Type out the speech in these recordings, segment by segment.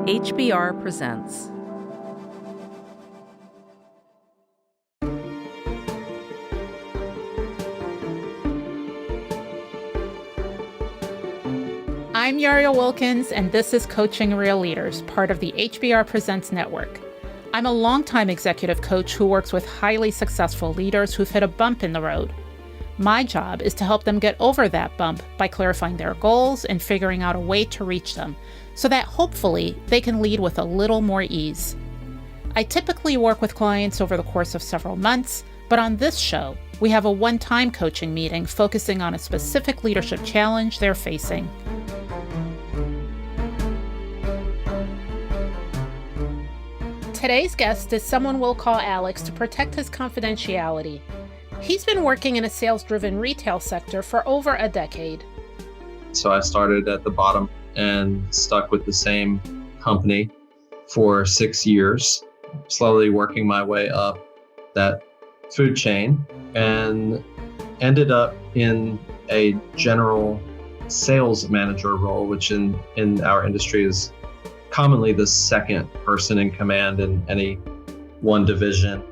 HBR presents. I'm Muriel Wilkins, and this is Coaching Real Leaders, part of the HBR Presents Network. I'm a longtime executive coach who works with highly successful leaders who've hit a bump in the road. My job is to help them get over that bump by clarifying their goals and figuring out a way to reach them, so that hopefully they can lead with a little more ease. I typically work with clients over the course of several months, but on this show, we have a one-time coaching meeting focusing on a specific leadership challenge they're facing. Today's guest is someone we'll call Alex to protect his confidentiality. He's been working in a sales-driven retail sector for over a decade. So I started at the bottom and stuck with the same company for 6 years, slowly working my way up that food chain, and ended up in a general sales manager role, which in our industry is commonly the second person in command in any one division.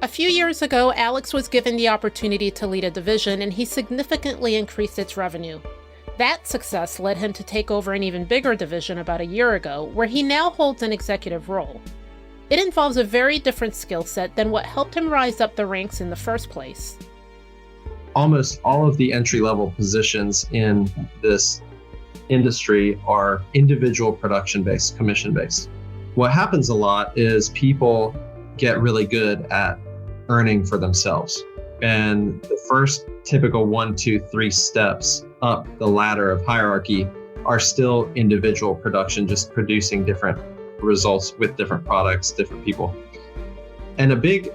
A few years ago, Alex was given the opportunity to lead a division, and he significantly increased its revenue. That success led him to take over an even bigger division about a year ago, where he now holds an executive role. It involves a very different skill set than what helped him rise up the ranks in the first place. Almost all of the entry-level positions in this industry are individual production-based, commission-based. What happens a lot is people get really good at earning for themselves. And the first typical 1, 2, 3 steps up the ladder of hierarchy are still individual production, just producing different results with different products, different people. And a big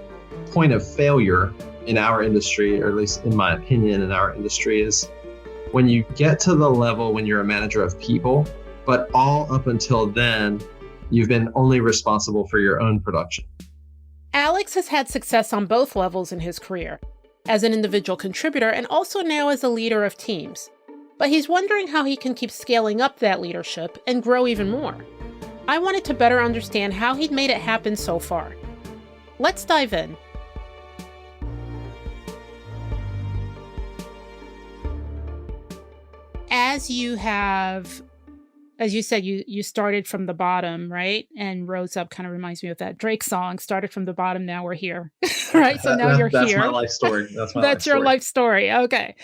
point of failure in our industry, or at least in my opinion in our industry, is when you get to the level when you're a manager of people, but all up until then, you've been only responsible for your own production. Alex has had success on both levels in his career, as an individual contributor and also now as a leader of teams. But he's wondering how he can keep scaling up that leadership and grow even more. I wanted to better understand how he'd made it happen so far. Let's dive in. As you said, you started from the bottom, right? And rose up. Kind of reminds me of that Drake song, started from the bottom, now we're here, right? So now you're that's here. That's my life story. That's your life story. Okay.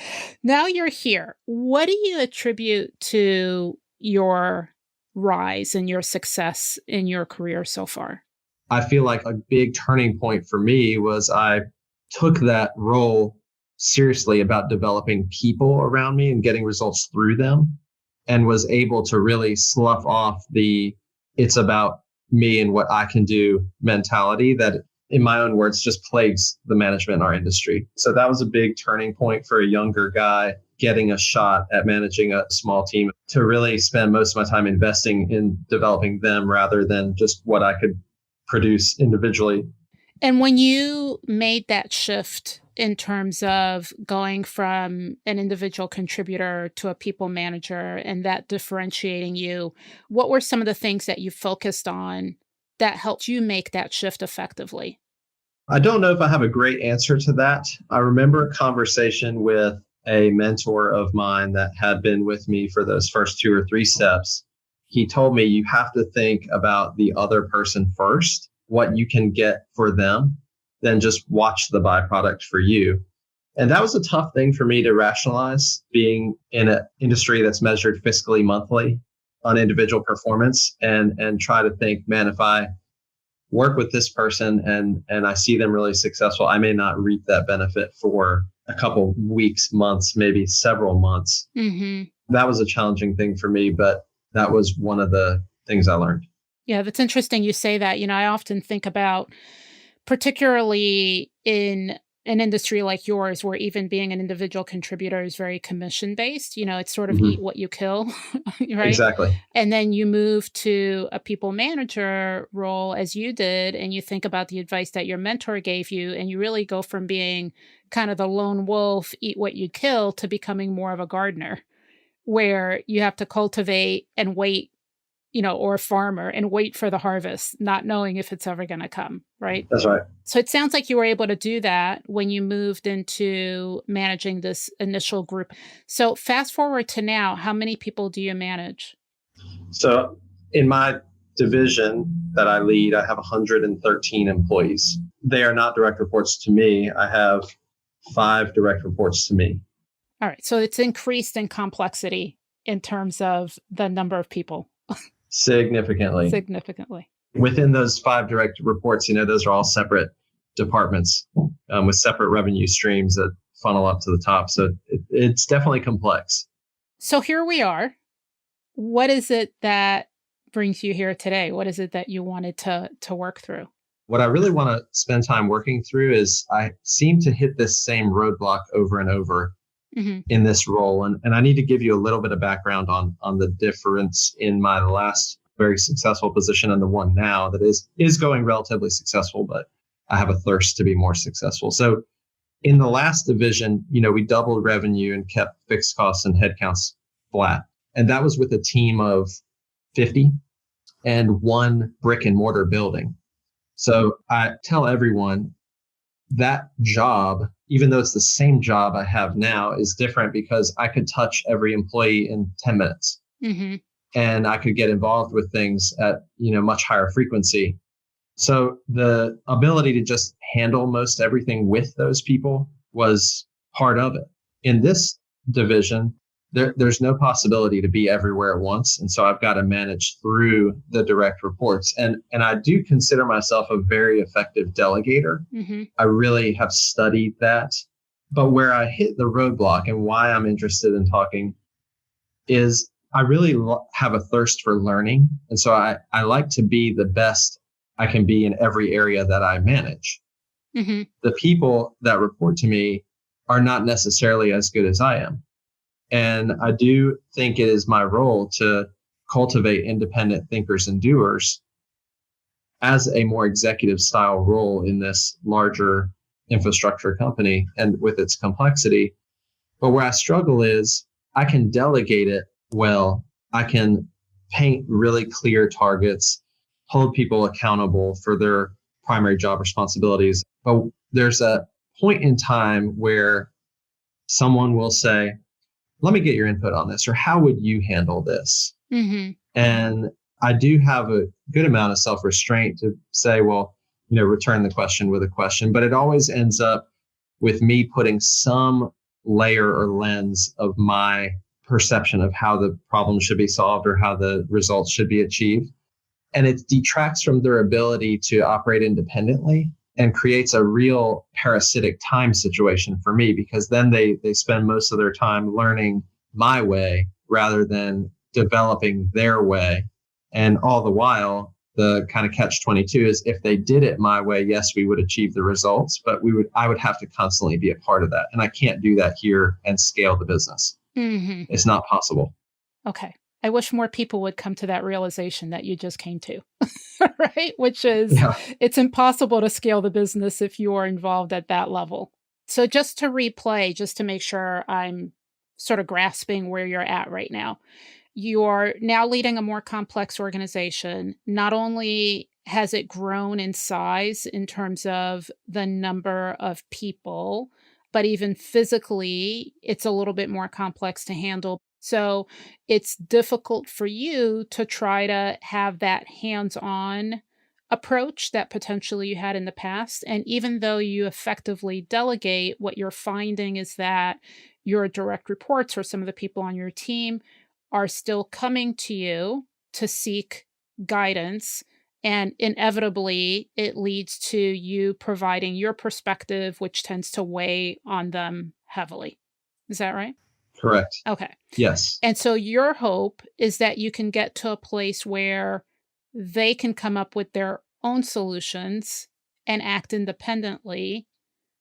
Now you're here. What do you attribute to your rise and your success in your career so far? I feel like a big turning point for me was I took that role seriously about developing people around me and getting results through them, and was able to really slough off the "it's about me and what I can do" mentality that, in my own words, just plagues the management in our industry. So that was a big turning point for a younger guy getting a shot at managing a small team, to really spend most of my time investing in developing them rather than just what I could produce individually. And when you made that shift in terms of going from an individual contributor to a people manager and that differentiating you, what were some of the things that you focused on that helped you make that shift effectively? I don't know if I have a great answer to that. I remember a conversation with a mentor of mine that had been with me for those first 2 or 3 steps. He told me, you have to think about the other person first, what you can get for them, then just watch the byproduct for you. And that was a tough thing for me to rationalize, being in an industry that's measured fiscally monthly on individual performance, and try to think, man, if I work with this person and I see them really successful, I may not reap that benefit for a couple weeks, months, maybe several months. Mm-hmm. That was a challenging thing for me, but that was one of the things I learned. Yeah, that's interesting you say that. I often think about, particularly in an industry like yours, where even being an individual contributor is very commission-based, it's sort of eat what you kill, right? Exactly. And then you move to a people manager role, as you did, and you think about the advice that your mentor gave you, and you really go from being kind of the lone wolf, eat what you kill, to becoming more of a gardener, where you have to cultivate and wait or a farmer and wait for the harvest, not knowing if it's ever going to come, right? That's right. So it sounds like you were able to do that when you moved into managing this initial group. So fast forward to now, how many people do you manage? So in my division that I lead, I have 113 employees. They are not direct reports to me. I have 5 direct reports to me. All right. So it's increased in complexity in terms of the number of people. Significantly. Within those 5 direct reports, those are all separate departments with separate revenue streams that funnel up to the top. So it's definitely complex. So here we are. What is it that brings you here today? What is it that you wanted to work through? What I really want to spend time working through is I seem to hit this same roadblock over and over in this role. And I need to give you a little bit of background on the difference in my last very successful position and the one now that is going relatively successful, but I have a thirst to be more successful. So in the last division, we doubled revenue and kept fixed costs and headcounts flat. And that was with a team of 50 and 1 brick and mortar building. So I tell everyone that job, even though it's the same job I have now, is different because I could touch every employee in 10 minutes. And I could get involved with things at, much higher frequency. So the ability to just handle most everything with those people was part of it. In this division, there's no possibility to be everywhere at once. And so I've got to manage through the direct reports. And I do consider myself a very effective delegator. I really have studied that. But where I hit the roadblock and why I'm interested in talking is I really have a thirst for learning. And so I like to be the best I can be in every area that I manage. The people that report to me are not necessarily as good as I am. And I do think it is my role to cultivate independent thinkers and doers as a more executive style role in this larger infrastructure company and with its complexity. But where I struggle is I can delegate it well. I can paint really clear targets, hold people accountable for their primary job responsibilities. But there's a point in time where someone will say, let me get your input on this, or how would you handle this? And I do have a good amount of self-restraint to say, well, return the question with a question, but it always ends up with me putting some layer or lens of my perception of how the problem should be solved or how the results should be achieved. And it detracts from their ability to operate independently and creates a real parasitic time situation for me, because then they spend most of their time learning my way rather than developing their way. And all the while, the kind of catch-22 is if they did it my way, yes, we would achieve the results, but I would have to constantly be a part of that. And I can't do that here and scale the business. It's not possible. Okay. I wish more people would come to that realization that you just came to, right? Which is, It's impossible to scale the business if you are involved at that level. So just to replay, just to make sure I'm sort of grasping where you're at right now, you are now leading a more complex organization. Not only has it grown in size in terms of the number of people, but even physically, it's a little bit more complex to handle. So it's difficult for you to try to have that hands-on approach that potentially you had in the past. And even though you effectively delegate, what you're finding is that your direct reports or some of the people on your team are still coming to you to seek guidance. And inevitably, it leads to you providing your perspective, which tends to weigh on them heavily. Is that right? Correct. Okay. Yes. And so your hope is that you can get to a place where they can come up with their own solutions and act independently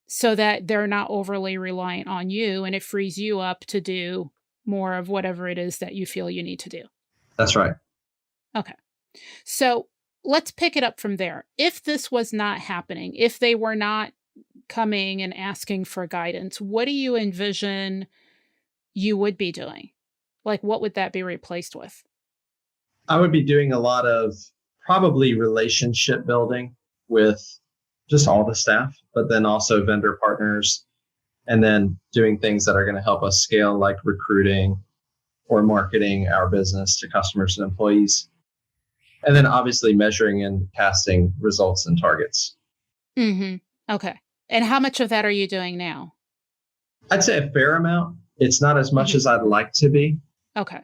so that they're not overly reliant on you, and it frees you up to do more of whatever it is that you feel you need to do. That's right. Okay. So let's pick it up from there. If this was not happening, if they were not coming and asking for guidance, what do you envision you would be doing? Like, what would that be replaced with? I would be doing a lot of probably relationship building with just all the staff, but then also vendor partners, and then doing things that are going to help us scale, like recruiting or marketing our business to customers and employees. And then obviously measuring and casting results and targets. Mm-hmm. Okay. And how much of that are you doing now? I'd say a fair amount. It's not as much as I'd like to be. Okay.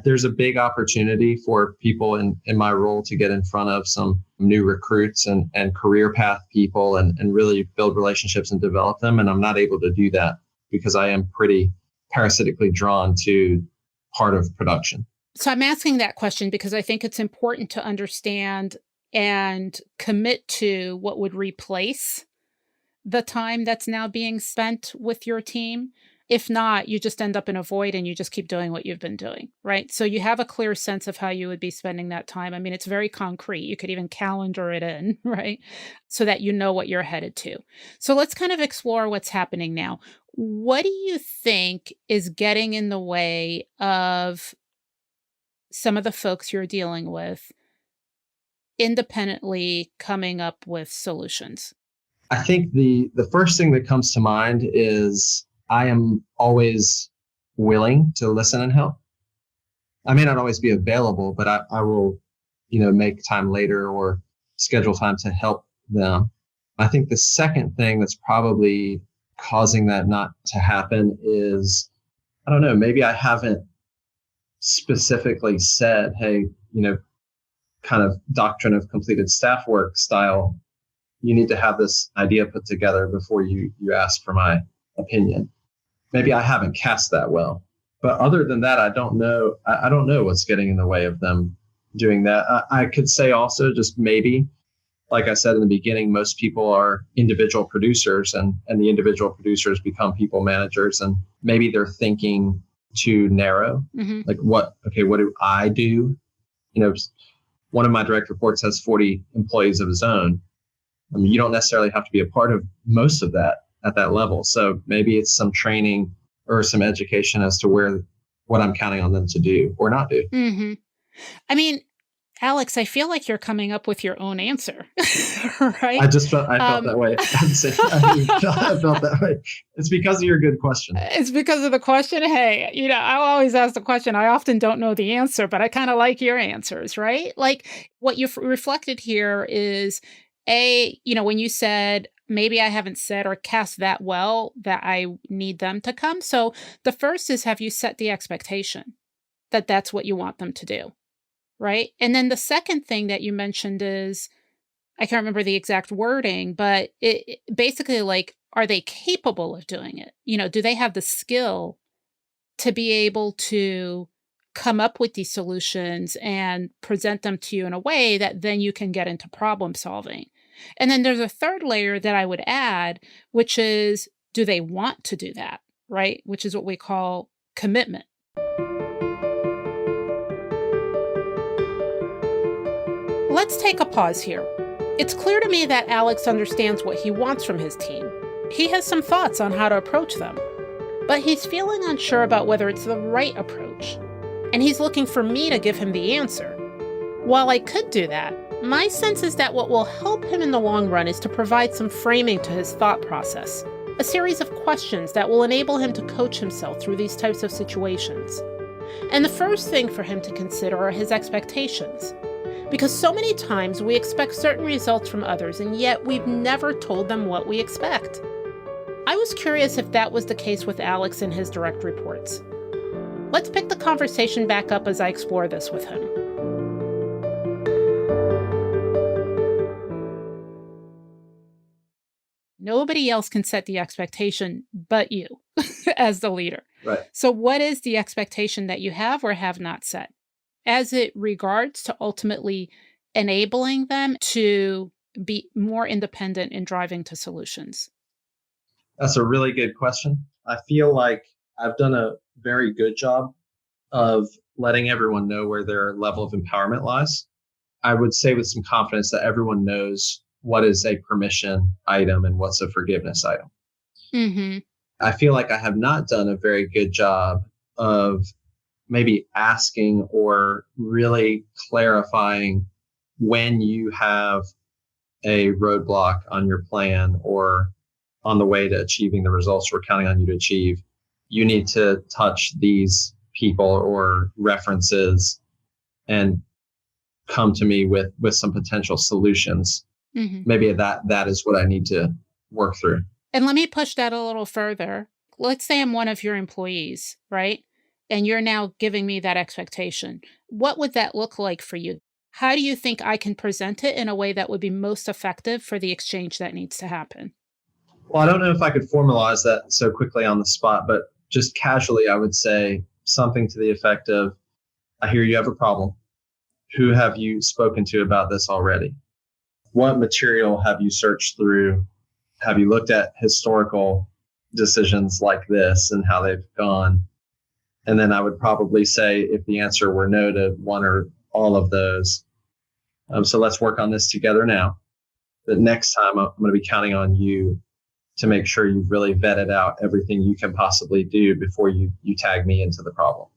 There's a big opportunity for people in my role to get in front of some new recruits and career path people and really build relationships and develop them. And I'm not able to do that because I am pretty parasitically drawn to part of production. So I'm asking that question because I think it's important to understand and commit to what would replace the time that's now being spent with your team. If not, you just end up in a void and you just keep doing what you've been doing, right? So you have a clear sense of how you would be spending that time. I mean, it's very concrete. You could even calendar it in, right? So that you know what you're headed to. So let's kind of explore what's happening now. What do you think is getting in the way of some of the folks you're dealing with independently coming up with solutions? I think the first thing that comes to mind is I am always willing to listen and help. I may not always be available, but I will, make time later or schedule time to help them. I think the second thing that's probably causing that not to happen is, I don't know, maybe I haven't specifically said, hey, kind of doctrine of completed staff work style, you need to have this idea put together before you ask for my opinion. Maybe I haven't cast that well. But other than that, I don't know. I don't know what's getting in the way of them doing that. I could say also just maybe, like I said in the beginning, most people are individual producers and the individual producers become people managers. And maybe they're thinking too narrow. Mm-hmm. Like what do I do? One of my direct reports has 40 employees of his own. I mean, you don't necessarily have to be a part of most of that at that level. So maybe it's some training or some education as to what I'm counting on them to do or not do. Mm-hmm. I mean, Alex, I feel like you're coming up with your own answer, right? I felt that way. I felt that way. It's because of your good question. It's because of the question. Hey, I always ask the question. I often don't know the answer, but I kind of like your answers, right? Like what you've reflected here is when you said, maybe I haven't said or cast that well that I need them to come. So the first is, have you set the expectation that that's what you want them to do? Right. And then the second thing that you mentioned is, I can't remember the exact wording, but it basically like, are they capable of doing it? Do they have the skill to be able to come up with these solutions and present them to you in a way that then you can get into problem solving? And then there's a third layer that I would add, which is, do they want to do that? Right. Which is what we call commitment. Let's take a pause here. It's clear to me that Alex understands what he wants from his team. He has some thoughts on how to approach them, but he's feeling unsure about whether it's the right approach. And he's looking for me to give him the answer. While I could do that, my sense is that what will help him in the long run is to provide some framing to his thought process, a series of questions that will enable him to coach himself through these types of situations. And the first thing for him to consider are his expectations. Because so many times we expect certain results from others, and yet we've never told them what we expect. I was curious if that was the case with Alex and his direct reports. Let's pick the conversation back up as I explore this with him. Nobody else can set the expectation but you as the leader. Right. So what is the expectation that you have or have not set, as it regards to ultimately enabling them to be more independent in driving to solutions? That's a really good question. I feel like I've done a very good job of letting everyone know where their level of empowerment lies. I would say with some confidence that everyone knows what is a permission item and what's a forgiveness item. Mm-hmm. I feel like I have not done a very good job of maybe asking or really clarifying when you have a roadblock on your plan or on the way to achieving the results we're counting on you to achieve, you need to touch these people or references and come to me with some potential solutions. Mm-hmm. Maybe that is what I need to work through. And let me push that a little further. Let's say I'm one of your employees, right? And you're now giving me that expectation. What would that look like for you? How do you think I can present it in a way that would be most effective for the exchange that needs to happen? Well, I don't know if I could formalize that so quickly on the spot, but just casually, I would say something to the effect of, I hear you have a problem. Who have you spoken to about this already? What material have you searched through? Have you looked at historical decisions like this and how they've gone? And then I would probably say, if the answer were no to one or all of those, so let's work on this together now. But next time, I'm going to be counting on you to make sure you've really vetted out everything you can possibly do before you tag me into the problem.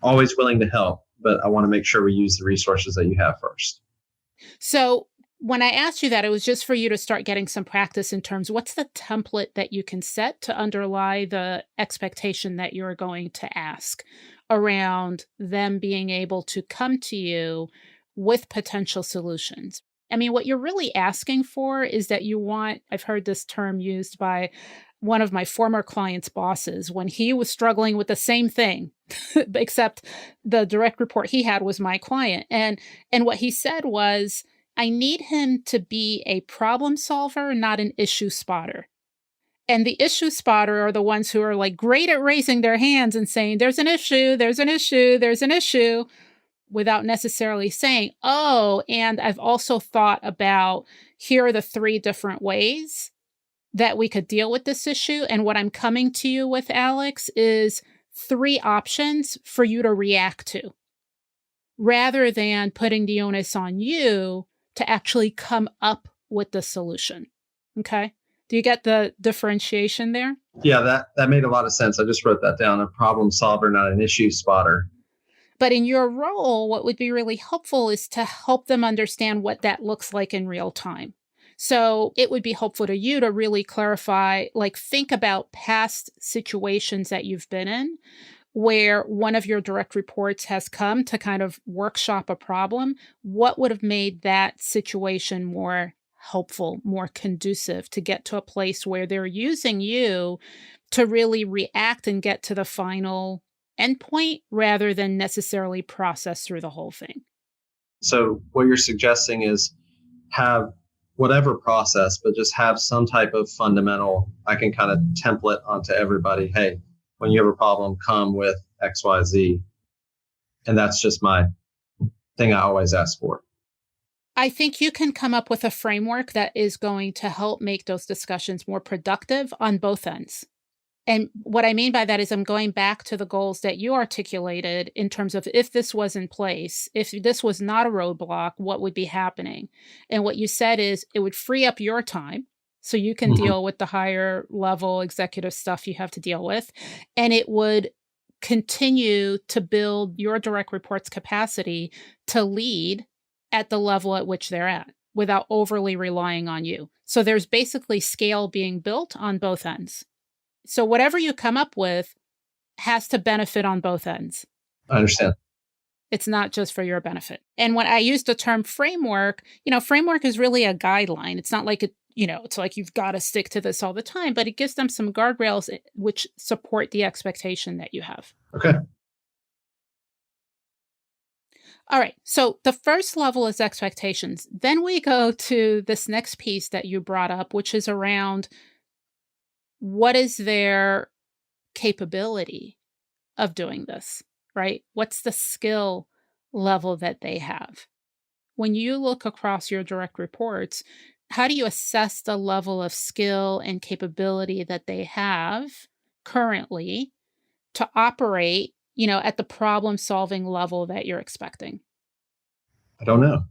Always willing to help, but I want to make sure we use the resources that you have first. So when I asked you that, it was just for you to start getting some practice in terms of what's the template that you can set to underlie the expectation that you're going to ask around them being able to come to you with potential solutions. I mean, what you're really asking for is that you want, I've heard this term used by one of my former clients' bosses when he was struggling with the same thing, except the direct report he had was my client. And what he said was, I need him to be a problem solver, not an issue spotter. And the issue spotter are the ones who are like great at raising their hands and saying, there's an issue, there's an issue, there's an issue, without necessarily saying, oh, and I've also thought about, here are the 3 different ways that we could deal with this issue. And what I'm coming to you with, Alex, is 3 options for you to react to, rather than putting the onus on you to actually come up with the solution. Okay? Do you get the differentiation there? Yeah, that made a lot of sense. I just wrote that down. A problem solver, not an issue spotter. But in your role, what would be really helpful is to help them understand what that looks like in real time. So it would be helpful to you to really clarify, like think about past situations that you've been in where one of your direct reports has come to kind of workshop a problem. What would have made that situation more helpful, more conducive to get to a place where they're using you to really react and get to the final endpoint rather than necessarily process through the whole thing? So what you're suggesting is have whatever process, but just have some type of fundamental, I can kind of template onto everybody. Hey, when you have a problem, come with X, Y, Z. And that's just my thing I always ask for. I think you can come up with a framework that is going to help make those discussions more productive on both ends. And what I mean by that is I'm going back to the goals that you articulated in terms of if this was in place, if this was not a roadblock, what would be happening? And what you said is it would free up your time so you can deal with the higher level executive stuff you have to deal with. And it would continue to build your direct reports capacity to lead at the level at which they're at without overly relying on you. So there's basically scale being built on both ends. So whatever you come up with has to benefit on both ends. I understand. It's not just for your benefit. And when I use the term framework, framework is really a guideline. It's not like it's like you've got to stick to this all the time, but it gives them some guardrails which support the expectation that you have. Okay. All right. So the first level is expectations. Then we go to this next piece that you brought up, which is around what is their capability of doing this, right? What's the skill level that they have? When you look across your direct reports, how do you assess the level of skill and capability that they have currently to operate, at the problem-solving level that you're expecting? I don't know.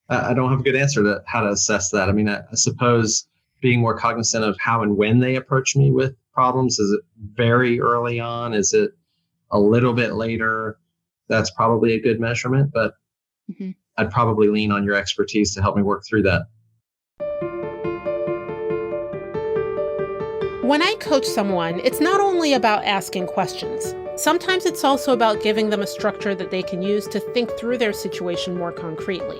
I don't have a good answer to how to assess that. I mean, I suppose being more cognizant of how and when they approach me with problems. Is it very early on? Is it a little bit later, that's probably a good measurement, but I'd probably lean on your expertise to help me work through that. When I coach someone, it's not only about asking questions. Sometimes it's also about giving them a structure that they can use to think through their situation more concretely.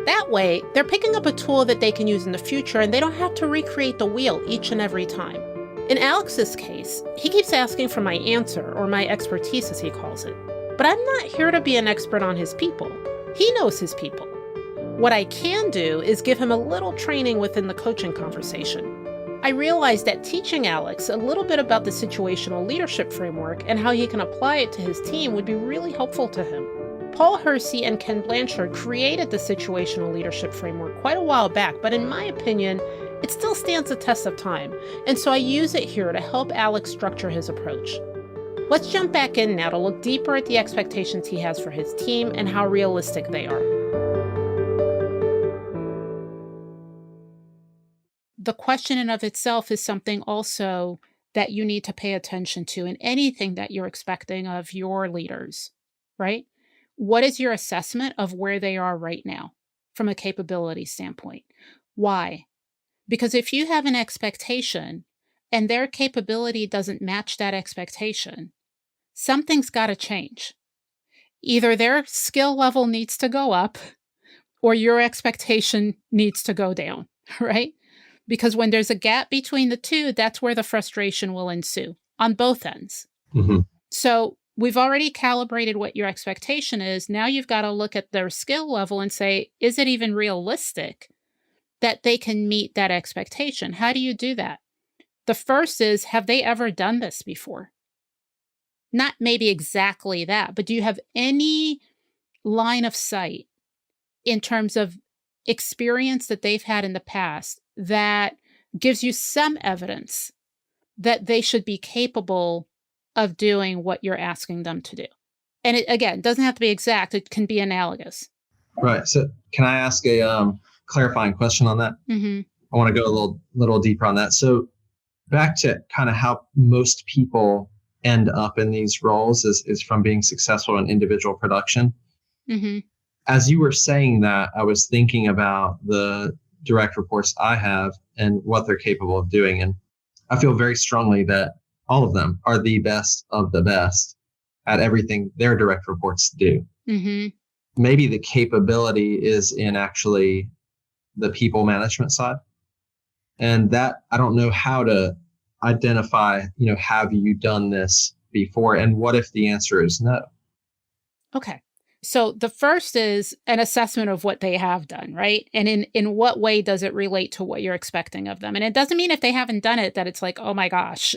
That way, they're picking up a tool that they can use in the future and they don't have to recreate the wheel each and every time. In Alex's case, he keeps asking for my answer, or my expertise as he calls it. But I'm not here to be an expert on his people. He knows his people. What I can do is give him a little training within the coaching conversation. I realized that teaching Alex a little bit about the situational leadership framework and how he can apply it to his team would be really helpful to him. Paul Hersey and Ken Blanchard created the situational leadership framework quite a while back, but in my opinion, it still stands the test of time, and so I use it here to help Alex structure his approach. Let's jump back in now to look deeper at the expectations he has for his team and how realistic they are. The question in of itself is something also that you need to pay attention to in anything that you're expecting of your leaders, right? What is your assessment of where they are right now from a capability standpoint? Why? Because if you have an expectation and their capability doesn't match that expectation, something's got to change. Either their skill level needs to go up or your expectation needs to go down, right? Because when there's a gap between the two, that's where the frustration will ensue on both ends. So we've already calibrated what your expectation is. Now you've got to look at their skill level and say, is it even realistic that they can meet that expectation? How do you do that? The first is, have they ever done this before? Not maybe exactly that, but do you have any line of sight in terms of experience that they've had in the past that gives you some evidence that they should be capable of doing what you're asking them to do? And it, again, doesn't have to be exact. It can be analogous. Right. So can I ask a clarifying question on that? I want to go a little deeper on that. So back to kind of how most people end up in these roles is from being successful in individual production. As you were saying that, I was thinking about the direct reports I have and what they're capable of doing. And I feel very strongly that all of them are the best of the best at everything their direct reports do. Maybe the capability is in actually the people management side. And that, I don't know how to identify, have you done this before? And what if the answer is no? Okay. So the first is an assessment of what they have done, right? And in what way does it relate to what you're expecting of them? And it doesn't mean if they haven't done it that it's like, oh my gosh,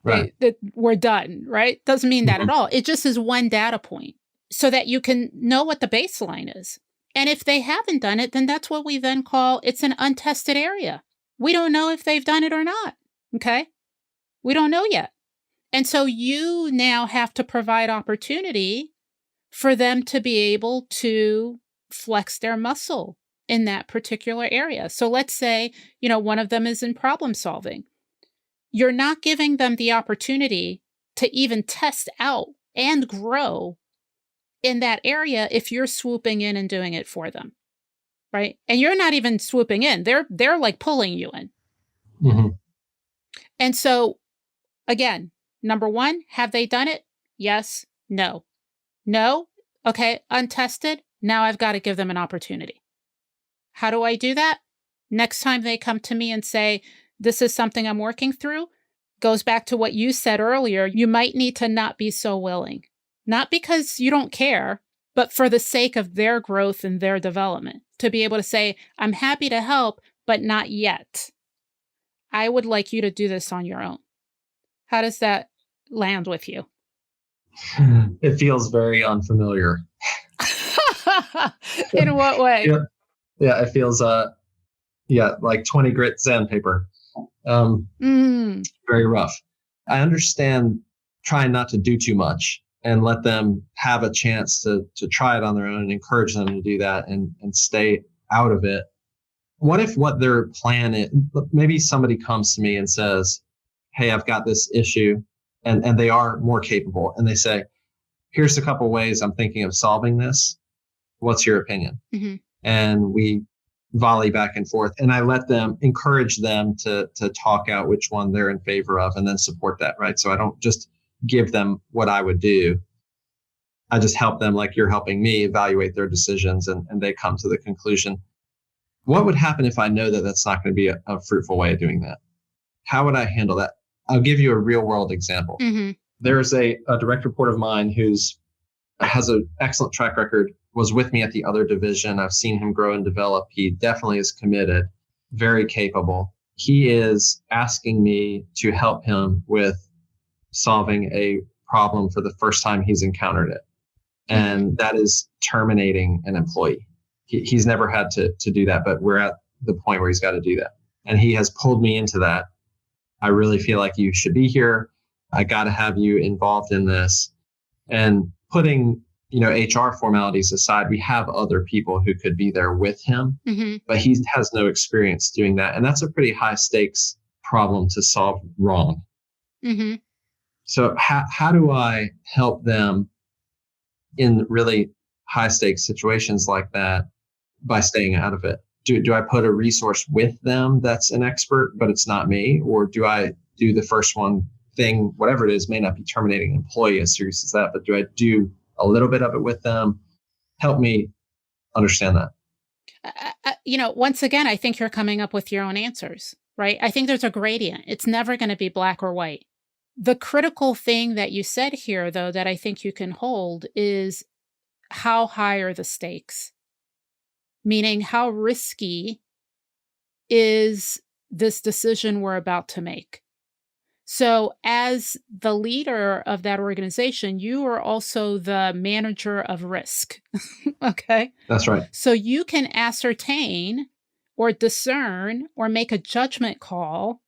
Right. that we're done, right? Doesn't mean that at all. It just is one data point so that you can know what the baseline is. And if they haven't done it, then that's what we then call it's an untested area. We don't know if they've done it or not. Okay? We don't know yet. And so you now have to provide opportunity for them to be able to flex their muscle in that particular area. So let's say, one of them is in problem solving. You're not giving them the opportunity to even test out and grow in that area if you're swooping in and doing it for them, right? And you're not even swooping in. They're like pulling you in. And so, again, number one, have they done it? Yes, no. No? Okay, untested. Now I've got to give them an opportunity. How do I do that? Next time they come to me and say, this is something I'm working through, goes back to what you said earlier. You might need to not be so willing. Not because you don't care, but for the sake of their growth and their development. To be able to say, I'm happy to help, but not yet. I would like you to do this on your own. How does that land with you? It feels very unfamiliar. In what way? Yeah, it feels like 20 grit sandpaper. Very rough. I understand trying not to do too much and let them have a chance to try it on their own and encourage them to do that and stay out of it. What if what their plan is, maybe somebody comes to me and says, hey, I've got this issue and they are more capable. And they say, here's a couple ways I'm thinking of solving this. What's your opinion? Mm-hmm. And we volley back and forth. And I let them encourage them to talk out which one they're in favor of and then support that, right? So I don't just give them what I would do. I just help them like you're helping me evaluate their decisions and they come to the conclusion. What would happen if I know that that's not going to be a fruitful way of doing that? How would I handle that? I'll give you a real world example. Mm-hmm. There's a direct report of mine who's has an excellent track record, was with me at the other division. I've seen him grow and develop. He definitely is committed, very capable. He is asking me to help him with solving a problem for the first time he's encountered it. And that is terminating an employee. He's never had to do that, but we're at the point where he's got to do that. And he has pulled me into that. I really feel like you should be here. I got to have you involved in this. And putting, HR formalities aside, we have other people who could be there with him, Mm-hmm. but he has no experience doing that. And that's a pretty high stakes problem to solve wrong. Mm-hmm. So how do I help them in really high stakes situations like that by staying out of it? Do I put a resource with them that's an expert, but it's not me? Or do I do the first one thing, whatever it is, may not be terminating an employee as serious as that, but do I do a little bit of it with them? Help me understand that. Once again, I think you're coming up with your own answers, right? I think there's a gradient. It's never going to be black or white. The critical thing that you said here, though, that I think you can hold is how high are the stakes? Meaning, how risky is this decision we're about to make? So as the leader of that organization, you are also the manager of risk. Okay? That's right. So you can ascertain or discern or make a judgment call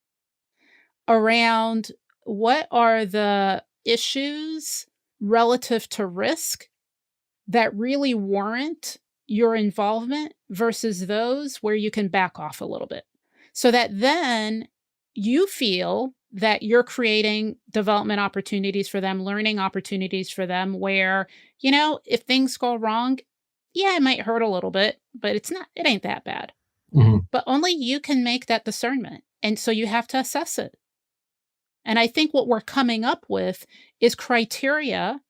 around what are the issues relative to risk that really warrant your involvement versus those where you can back off a little bit. So that then you feel that you're creating development opportunities for them, learning opportunities for them where, if things go wrong, yeah, it might hurt a little bit, but it ain't that bad. Mm-hmm. But only you can make that discernment. And so you have to assess it. And I think what we're coming up with is criteria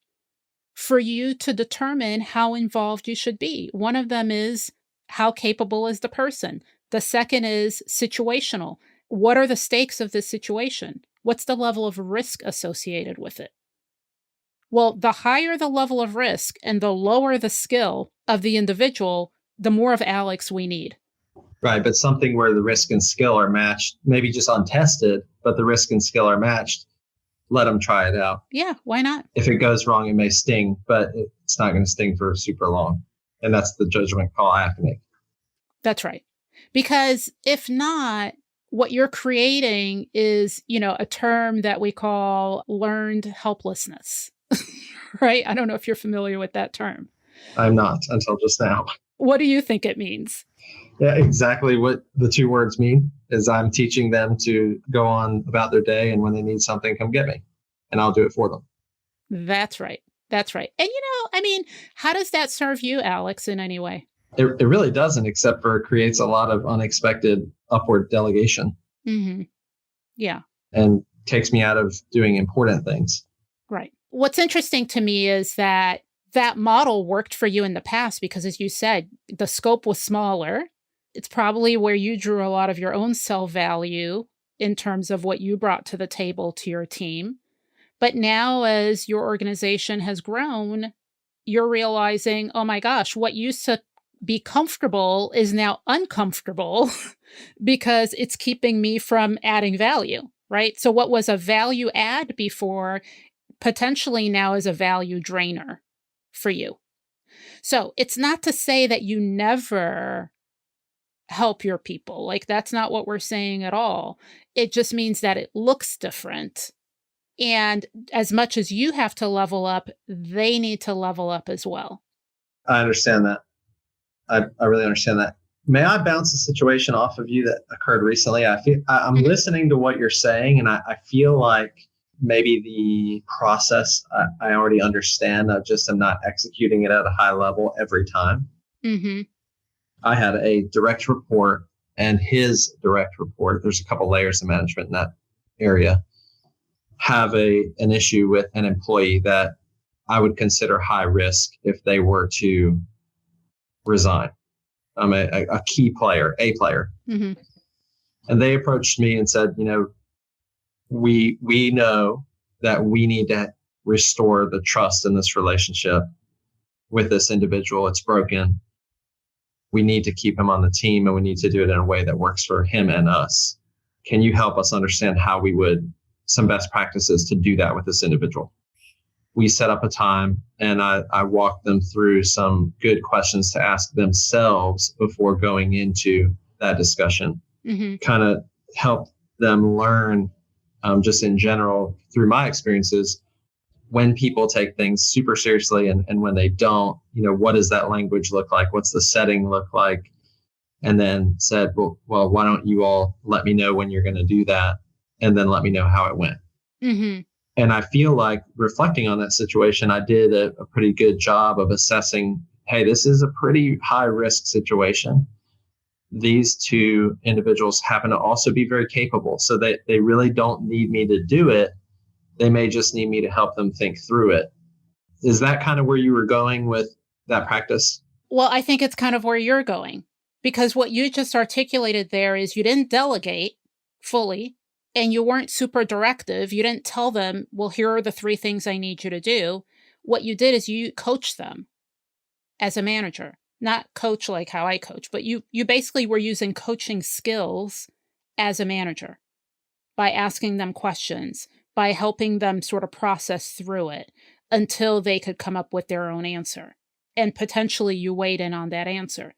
for you to determine how involved you should be. One of them is how capable is the person? The second is situational. What are the stakes of this situation? What's the level of risk associated with it? Well, the higher the level of risk and the lower the skill of the individual, the more of Alex we need. Right. But something where the risk and skill are matched, maybe just untested, but the risk and skill are matched, let them try it out. Yeah, why not? If it goes wrong, it may sting, but it's not going to sting for super long. And that's the judgment call I have to make. That's right. Because if not, what you're creating is, a term that we call learned helplessness, right? I don't know if you're familiar with that term. I'm not until just now. What do you think it means? Yeah, exactly what the two words mean is I'm teaching them to go on about their day. And when they need something, come get me and I'll do it for them. That's right. That's right. And, how does that serve you, Alex, in any way? It really doesn't, except for it creates a lot of unexpected upward delegation. Mm-hmm. Yeah. And takes me out of doing important things. Right. What's interesting to me is that model worked for you in the past because, as you said, the scope was smaller. It's probably where you drew a lot of your own self-value in terms of what you brought to the table to your team. But now as your organization has grown, you're realizing, oh my gosh, what used to be comfortable is now uncomfortable because it's keeping me from adding value, right? So what was a value add before potentially now is a value drainer for you. So it's not to say that you never help your people. Like, that's not what we're saying at all. It just means that it looks different. And as much as you have to level up, they need to level up as well. I understand that. I really understand that. May I bounce a situation off of you that occurred recently? I'm listening to what you're saying, and I feel like maybe the process I already understand. I just am not executing it at a high level every time. Mm-hmm. I had a direct report and his direct report. There's a couple layers of management in that area. Have an issue with an employee that I would consider high risk if they were to resign. I'm a key player, a player. Mm-hmm. And they approached me and said, we know that we need to restore the trust in this relationship with this individual. It's broken. We need to keep him on the team, and we need to do it in a way that works for him and us. Can you help us understand how we would, some best practices to do that with this individual? We set up a time, and I walked them through some good questions to ask themselves before going into that discussion. Mm-hmm. Kind of help them learn, just in general, through my experiences, when people take things super seriously and when they don't, what does that language look like? What's the setting look like? And then said, well, why don't you all let me know when you're going to do that? And then let me know how it went. Mm-hmm. And I feel like, reflecting on that situation, I did a pretty good job of assessing, hey, this is a pretty high risk situation. These two individuals happen to also be very capable, so they really don't need me to do it. They may just need me to help them think through it. Is that kind of where you were going with that practice? Well, I think it's kind of where you're going, because what you just articulated there is you didn't delegate fully and you weren't super directive. You didn't tell them, well, here are the 3 things I need you to do. What you did is you coached them as a manager, not coach like how I coach, but you basically were using coaching skills as a manager by asking them questions, by helping them sort of process through it until they could come up with their own answer. And potentially you weighed in on that answer.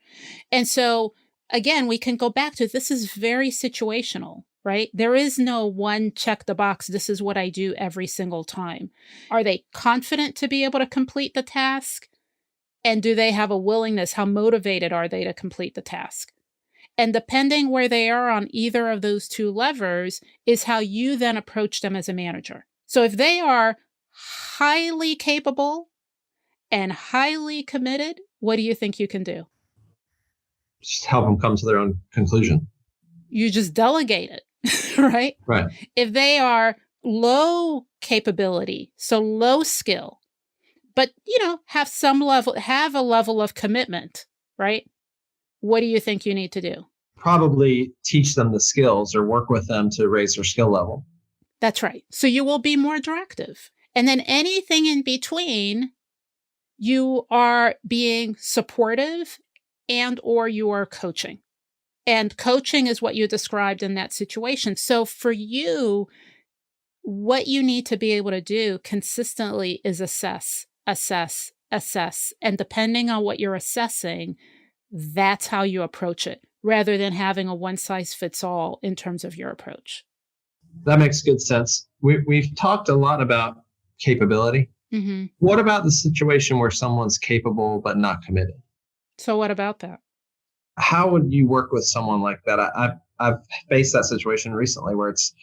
And so, again, we can go back to, this is very situational, right? There is no one check the box, this is what I do every single time. Are they confident to be able to complete the task? And do they have a willingness? How motivated are they to complete the task? And depending where they are on either of those 2 levers is how you then approach them as a manager. So if they are highly capable and highly committed, what do you think you can do? Just help them come to their own conclusion. You just delegate it, right? Right. If they are low capability, so low skill, but, have a level of commitment, right? What do you think you need to do? Probably teach them the skills or work with them to raise their skill level. That's right. So you will be more directive. And then anything in between, you are being supportive and or you are coaching. And coaching is what you described in that situation. So for you, what you need to be able to do consistently is assess. And depending on what you're assessing, that's how you approach it, rather than having a one-size-fits-all in terms of your approach. That makes good sense. We've talked a lot about capability. Mm-hmm. What about the situation where someone's capable but not committed? So what about that? How would you work with someone like that? I've faced that situation recently where it's,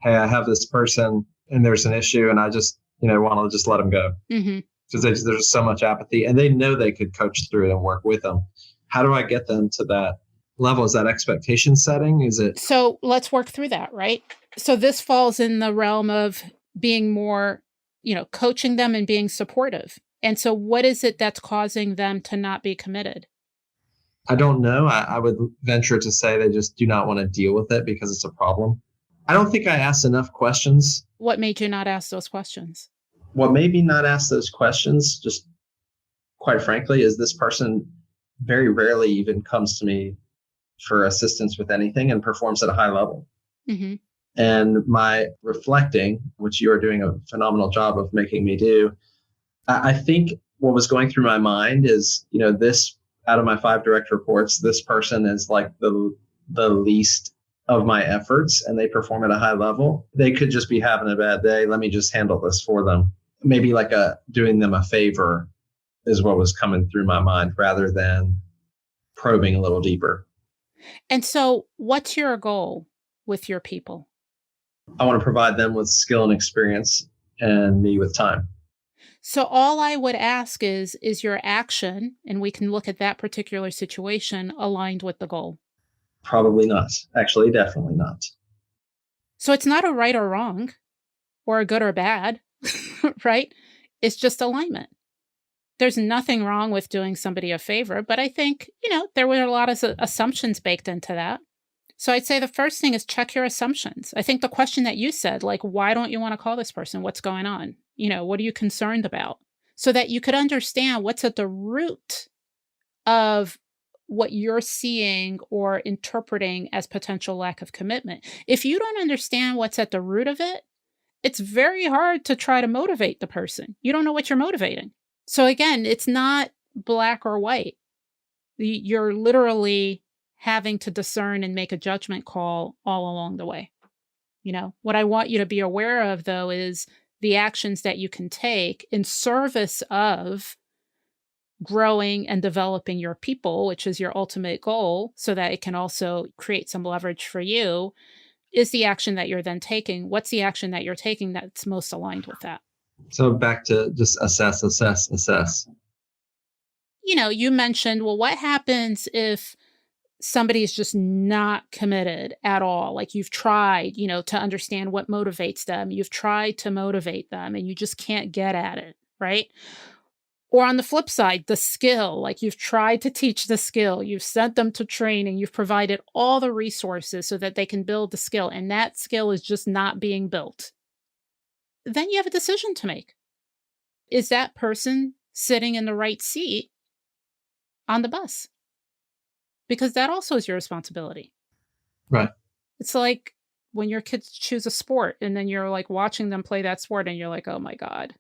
hey, I have this person and there's an issue and I just, want to just let them go. Mm-hmm. Because there's so much apathy and they know they could coach through it and work with them. How do I get them to that level? Is that expectation setting? Is it? So let's work through that, right? So this falls in the realm of being more, coaching them and being supportive. And so what is it that's causing them to not be committed? I don't know. I would venture to say they just do not want to deal with it because it's a problem. I don't think I asked enough questions. What made you not ask those questions? What made me not ask those questions, just quite frankly, is this person very rarely even comes to me for assistance with anything and performs at a high level. Mm-hmm. And my reflecting, which you are doing a phenomenal job of making me do, I think what was going through my mind is, this, out of my 5 direct reports, this person is like the least of my efforts and they perform at a high level. They could just be having a bad day. Let me just handle this for them. Maybe like doing them a favor is what was coming through my mind rather than probing a little deeper. And so what's your goal with your people? I want to provide them with skill and experience and me with time. So all I would ask is your action, and we can look at that particular situation, aligned with the goal? Probably not. Actually, definitely not. So it's not a right or wrong or a good or bad, right? It's just alignment. There's nothing wrong with doing somebody a favor, but I think, there were a lot of assumptions baked into that. So I'd say the first thing is check your assumptions. I think the question that you said, like, why don't you want to call this person? What's going on? What are you concerned about? So that you could understand what's at the root of what you're seeing or interpreting as potential lack of commitment. If you don't understand what's at the root of it, it's very hard to try to motivate the person. You don't know what you're motivating. So again, it's not black or white. You're literally having to discern and make a judgment call all along the way. What I want you to be aware of, though, is the actions that you can take in service of growing and developing your people, which is your ultimate goal, so that it can also create some leverage for you, is the action that you're then taking. What's the action that you're taking that's most aligned with that? So back to just assess. You mentioned, well, what happens if somebody is just not committed at all? Like, you've tried, to understand what motivates them. You've tried to motivate them and you just can't get at it, right? Or on the flip side, the skill, like you've tried to teach the skill, you've sent them to training, you've provided all the resources so that they can build the skill, and that skill is just not being built. Then you have a decision to make. Is that person sitting in the right seat on the bus? Because that also is your responsibility. Right. It's like when your kids choose a sport and then you're like watching them play that sport and you're like, oh my God.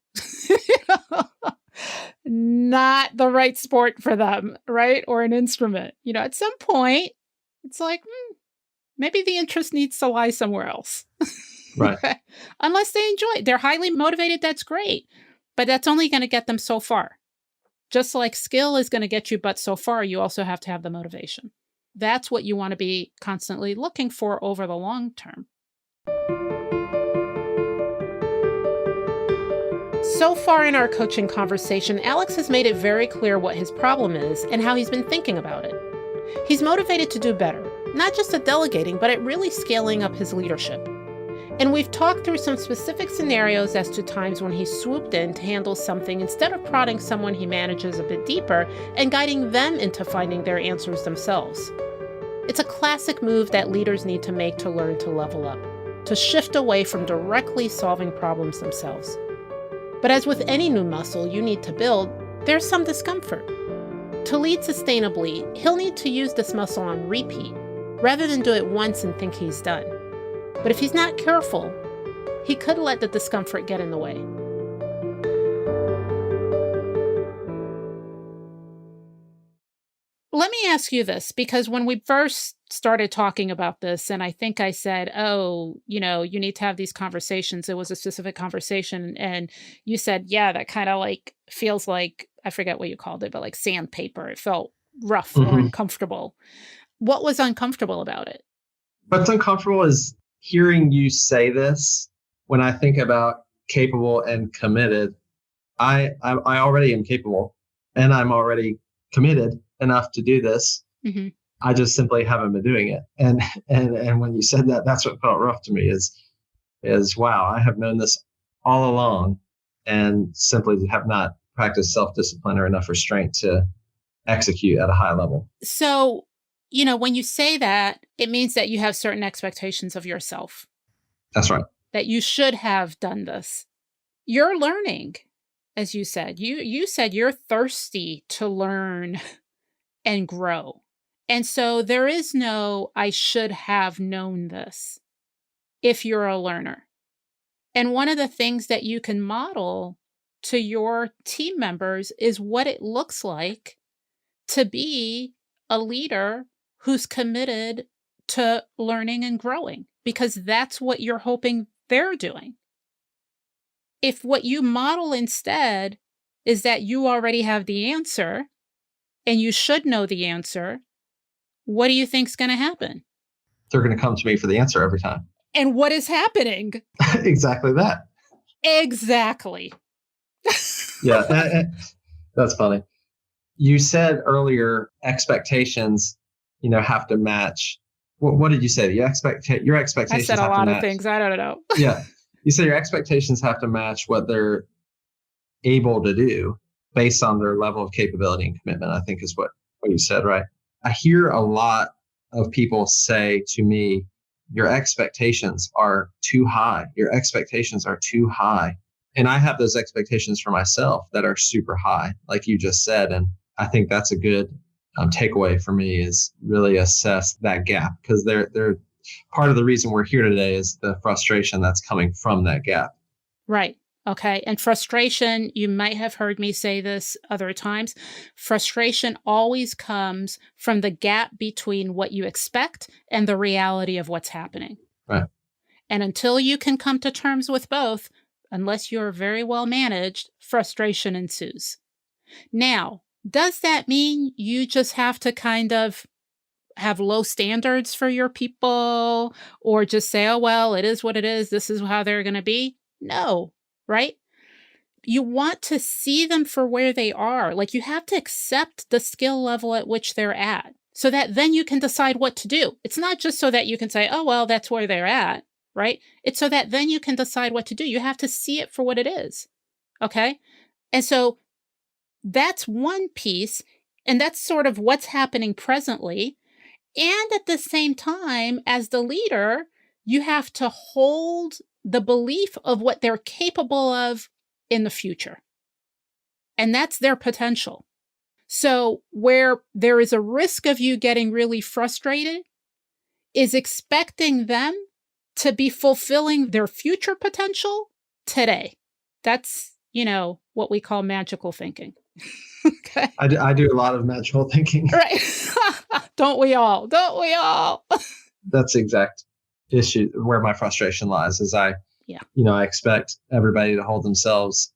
Not the right sport for them, right? Or an instrument. At some point, it's like, maybe the interest needs to lie somewhere else. Right. Unless they enjoy it. They're highly motivated, that's great. But that's only going to get them so far. Just like skill is going to get you but so far, you also have to have the motivation. That's what you want to be constantly looking for over the long term. So far in our coaching conversation, Alex has made it very clear what his problem is and how he's been thinking about it. He's motivated to do better, not just at delegating, but at really scaling up his leadership. And we've talked through some specific scenarios as to times when he swooped in to handle something instead of prodding someone he manages a bit deeper and guiding them into finding their answers themselves. It's a classic move that leaders need to make to learn to level up, to shift away from directly solving problems themselves. But as with any new muscle you need to build, there's some discomfort. To lead sustainably, he'll need to use this muscle on repeat, rather than do it once and think he's done. But if he's not careful, he could let the discomfort get in the way. Let me ask you this, because when we first started talking about this, and I think I said, you need to have these conversations. It was a specific conversation. And you said, yeah, that kind of like feels like, I forget what you called it, but like sandpaper. It felt rough or uncomfortable. What was uncomfortable about it? What's uncomfortable is hearing you say this. When I think about capable and committed, I already am capable and I'm already committed enough to do this. Mm-hmm. I just simply haven't been doing it. And when you said that, that's what felt rough to me is wow, I have known this all along and simply have not practiced self-discipline or enough restraint to execute at a high level. So, when you say that, it means that you have certain expectations of yourself. That's right. That you should have done this. You're learning, as you said. You said you're thirsty to learn and grow. And so there is no, I should have known this if you're a learner. And one of the things that you can model to your team members is what it looks like to be a leader who's committed to learning and growing, because that's what you're hoping they're doing. If what you model instead is that you already have the answer and you should know the answer, what do you think's going to happen? They're going to come to me for the answer every time. And what is happening? Exactly that. Exactly. Yeah, that's funny. You said earlier expectations, have to match. What did you say? Your I said expectations a have to lot of match. things. I don't know. Yeah. You say your expectations have to match what they're able to do based on their level of capability and commitment, I think is what you said, right? I hear a lot of people say to me, your expectations are too high. Your expectations are too high. And I have those expectations for myself that are super high, like you just said. And I think that's a good takeaway for me is really assess that gap, because they're part of the reason we're here today is the frustration that's coming from that gap. Right. Okay. And frustration, you might have heard me say this other times. Frustration always comes from the gap between what you expect and the reality of what's happening. Right. And until you can come to terms with both, unless you're very well managed, frustration ensues. Now, does that mean you just have to kind of have low standards for your people or just say, oh, well, it is what it is. This is how they're going to be? No, right? You want to see them for where they are. Like you have to accept the skill level at which they're at so that then you can decide what to do. It's not just so that you can say, oh, well, that's where they're at, right? It's so that then you can decide what to do. You have to see it for what it is. Okay. And so that's one piece. And that's sort of what's happening presently. And at the same time, as the leader, you have to hold the belief of what they're capable of in the future. And that's their potential. So where there is a risk of you getting really frustrated is expecting them to be fulfilling their future potential today. That's, what we call magical thinking. Okay. I do a lot of magical thinking. Right. Don't we all? Don't we all? That's the exact issue where my frustration lies is I expect everybody to hold themselves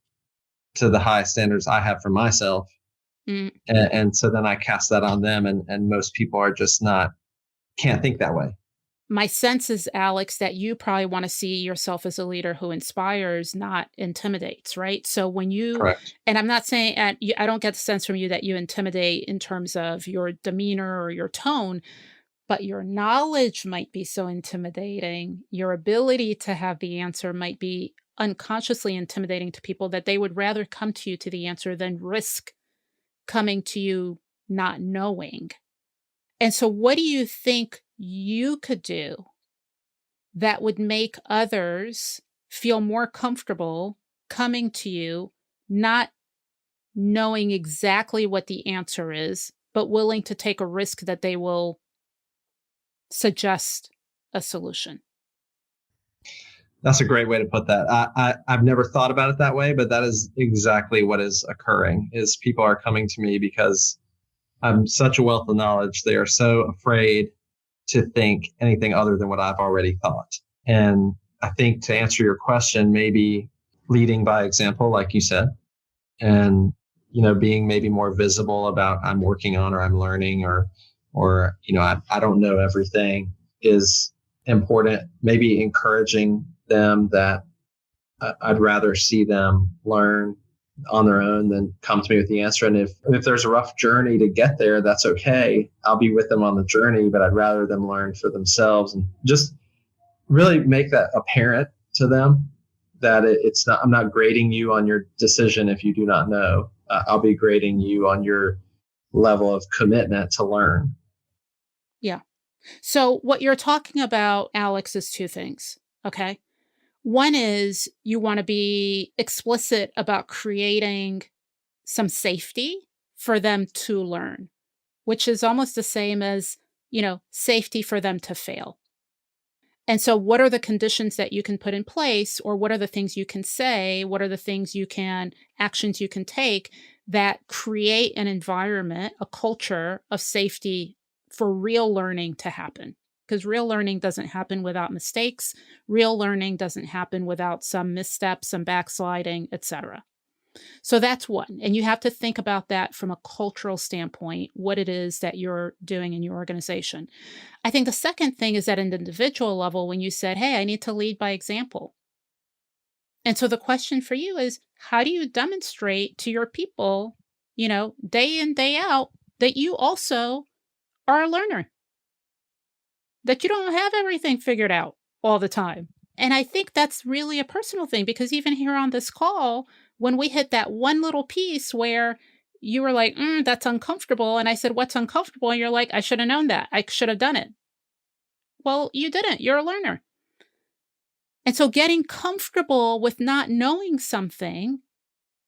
to the high standards I have for myself. Mm. And so then I cast that on them and most people are just can't think that way. My sense is, Alex, that you probably want to see yourself as a leader who inspires, not intimidates, right? So when you, Correct. And I'm not saying, I don't get the sense from you that you intimidate in terms of your demeanor or your tone, but your knowledge might be so intimidating. Your ability to have the answer might be unconsciously intimidating to people that they would rather come to you to the answer than risk coming to you not knowing. And so what do you think you could do that would make others feel more comfortable coming to you, not knowing exactly what the answer is, but willing to take a risk that they will suggest a solution? That's a great way to put that. I've never thought about it that way, but that is exactly what is occurring is people are coming to me because I'm such a wealth of knowledge. They are so afraid to think anything other than what I've already thought. And I think to answer your question, maybe leading by example, like you said, and, being maybe more visible about I'm working on or I'm learning or I don't know everything is important. Maybe encouraging them that I'd rather see them learn on their own than come to me with the answer. And if there's a rough journey to get there, that's okay. I'll be with them on the journey, but I'd rather them learn for themselves and just really make that apparent to them that it's not, I'm not grading you on your decision if you do not know. I'll be grading you on your level of commitment to learn. Yeah. So what you're talking about, Alex, is two things. Okay. One is you want to be explicit about creating some safety for them to learn, which is almost the same as, safety for them to fail. And so what are the conditions that you can put in place, or what are the things you can say? What are the actions you can take that create an environment, a culture of safety for real learning to happen? Because real learning doesn't happen without mistakes. Real learning doesn't happen without some missteps, some backsliding, etc. So that's one. And you have to think about that from a cultural standpoint, what it is that you're doing in your organization. I think the second thing is at an individual level, when you said, hey, I need to lead by example. And so the question for you is, how do you demonstrate to your people, day in, day out, that you also are a learner, that you don't have everything figured out all the time? And I think that's really a personal thing, because even here on this call, when we hit that one little piece where you were like, that's uncomfortable. And I said, what's uncomfortable? And you're like, I should have known that. I should have done it. Well, you didn't. You're a learner. And so getting comfortable with not knowing something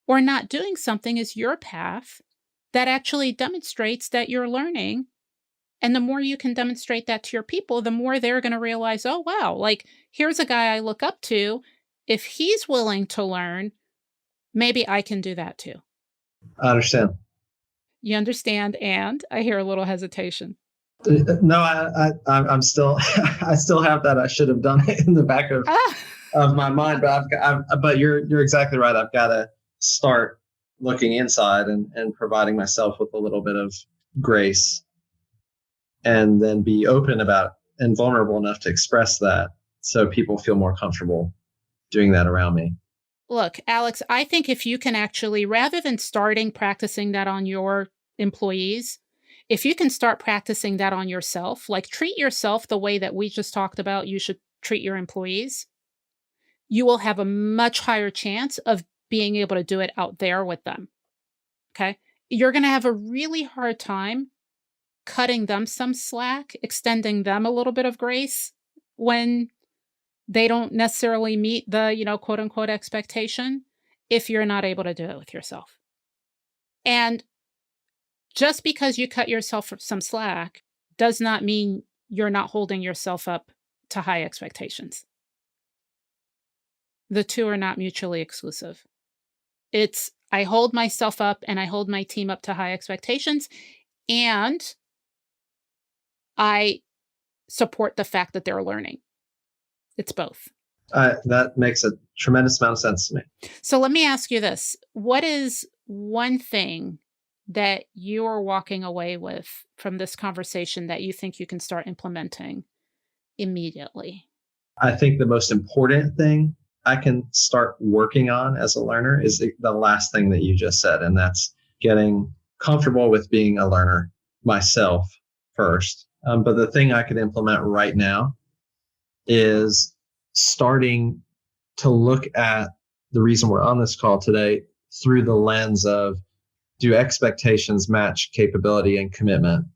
or not doing something is your path that actually demonstrates that you're learning. And the more you can demonstrate that to your people, the more they're going to realize, oh, wow, like here's a guy I look up to. If he's willing to learn, maybe I can do that too. I understand. You understand? And I hear a little hesitation. No, I'm still, I still have that. I should have done it in the back of my mind, but you're exactly right. I've got to start looking inside and providing myself with a little bit of grace, and then be open about and vulnerable enough to express that, so people feel more comfortable doing that around me. Look, Alex, I think if you can actually, rather than starting practicing that on your employees, if you can start practicing that on yourself, like treat yourself the way that we just talked about you should treat your employees, you will have a much higher chance of being able to do it out there with them. Okay? You're going to have a really hard time cutting them some slack, extending them a little bit of grace when they don't necessarily meet the, quote unquote expectation, if you're not able to do it with yourself. And just because you cut yourself some slack does not mean you're not holding yourself up to high expectations. The two are not mutually exclusive. It's I hold myself up and I hold my team up to high expectations, and I support the fact that they're learning. It's both. That makes a tremendous amount of sense to me. So let me ask you this. What is one thing that you're walking away with from this conversation that you think you can start implementing immediately? I think the most important thing I can start working on as a learner is the last thing that you just said, and that's getting comfortable with being a learner myself first. But the thing I could implement right now is starting to look at the reason we're on this call today through the lens of, do expectations match capability and commitment?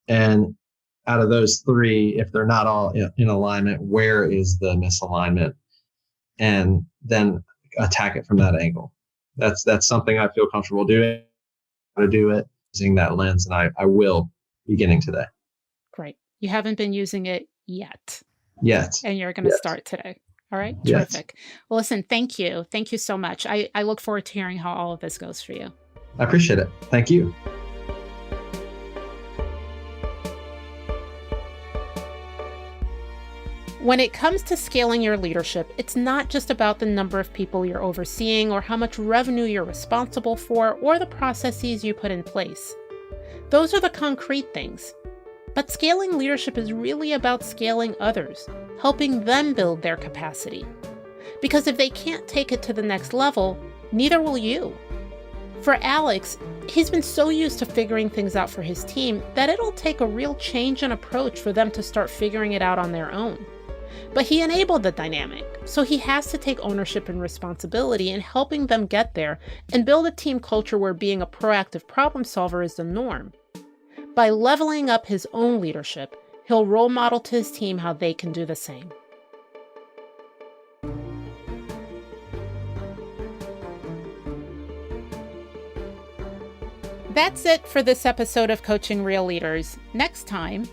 And out of those three, if they're not all in alignment, where is the misalignment? And then attack it from that angle. That's something I feel comfortable doing. How to do it using that lens, and I will beginning today. Great. You haven't been using it yet. Yet. And you're going to start today. All right. Yes. Terrific. Well, listen, thank you. Thank you so much. I look forward to hearing how all of this goes for you. I appreciate it. Thank you. When it comes to scaling your leadership, it's not just about the number of people you're overseeing or how much revenue you're responsible for or the processes you put in place. Those are the concrete things. But scaling leadership is really about scaling others, helping them build their capacity. Because if they can't take it to the next level, neither will you. For Alex, he's been so used to figuring things out for his team that it'll take a real change in approach for them to start figuring it out on their own. But he enabled the dynamic, so he has to take ownership and responsibility in helping them get there and build a team culture where being a proactive problem solver is the norm. By leveling up his own leadership, he'll role model to his team how they can do the same. That's it for this episode of Coaching Real Leaders. Next time,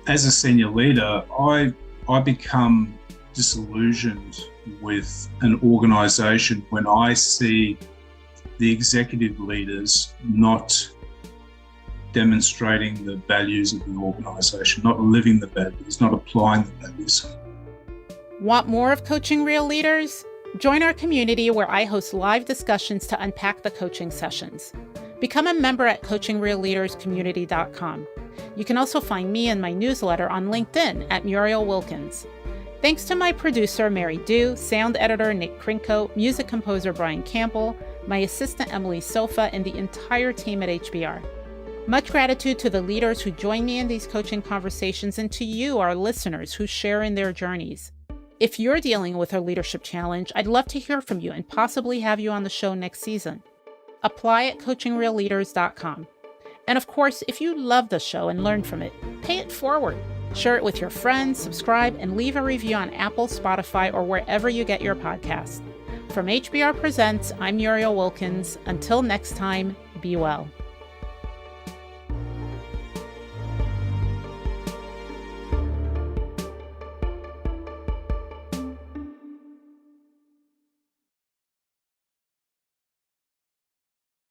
as a senior leader, I become disillusioned with an organization when I see the executive leaders not demonstrating the values of the organization, not living the values, not applying the values. Want more of Coaching Real Leaders? Join our community where I host live discussions to unpack the coaching sessions. Become a member at coachingrealleaderscommunity.com. You can also find me in my newsletter on LinkedIn at Muriel Wilkins. Thanks to my producer, Mary Dew, sound editor, Nick Krinko, music composer, Brian Campbell, my assistant, Emily Sofa, and the entire team at HBR. Much gratitude to the leaders who join me in these coaching conversations and to you, our listeners, who share in their journeys. If you're dealing with a leadership challenge, I'd love to hear from you and possibly have you on the show next season. Apply at coachingrealleaders.com. And of course, if you love the show and learn from it, pay it forward. Share it with your friends, subscribe, and leave a review on Apple, Spotify, or wherever you get your podcasts. From HBR Presents, I'm Muriel Wilkins. Until next time, be well.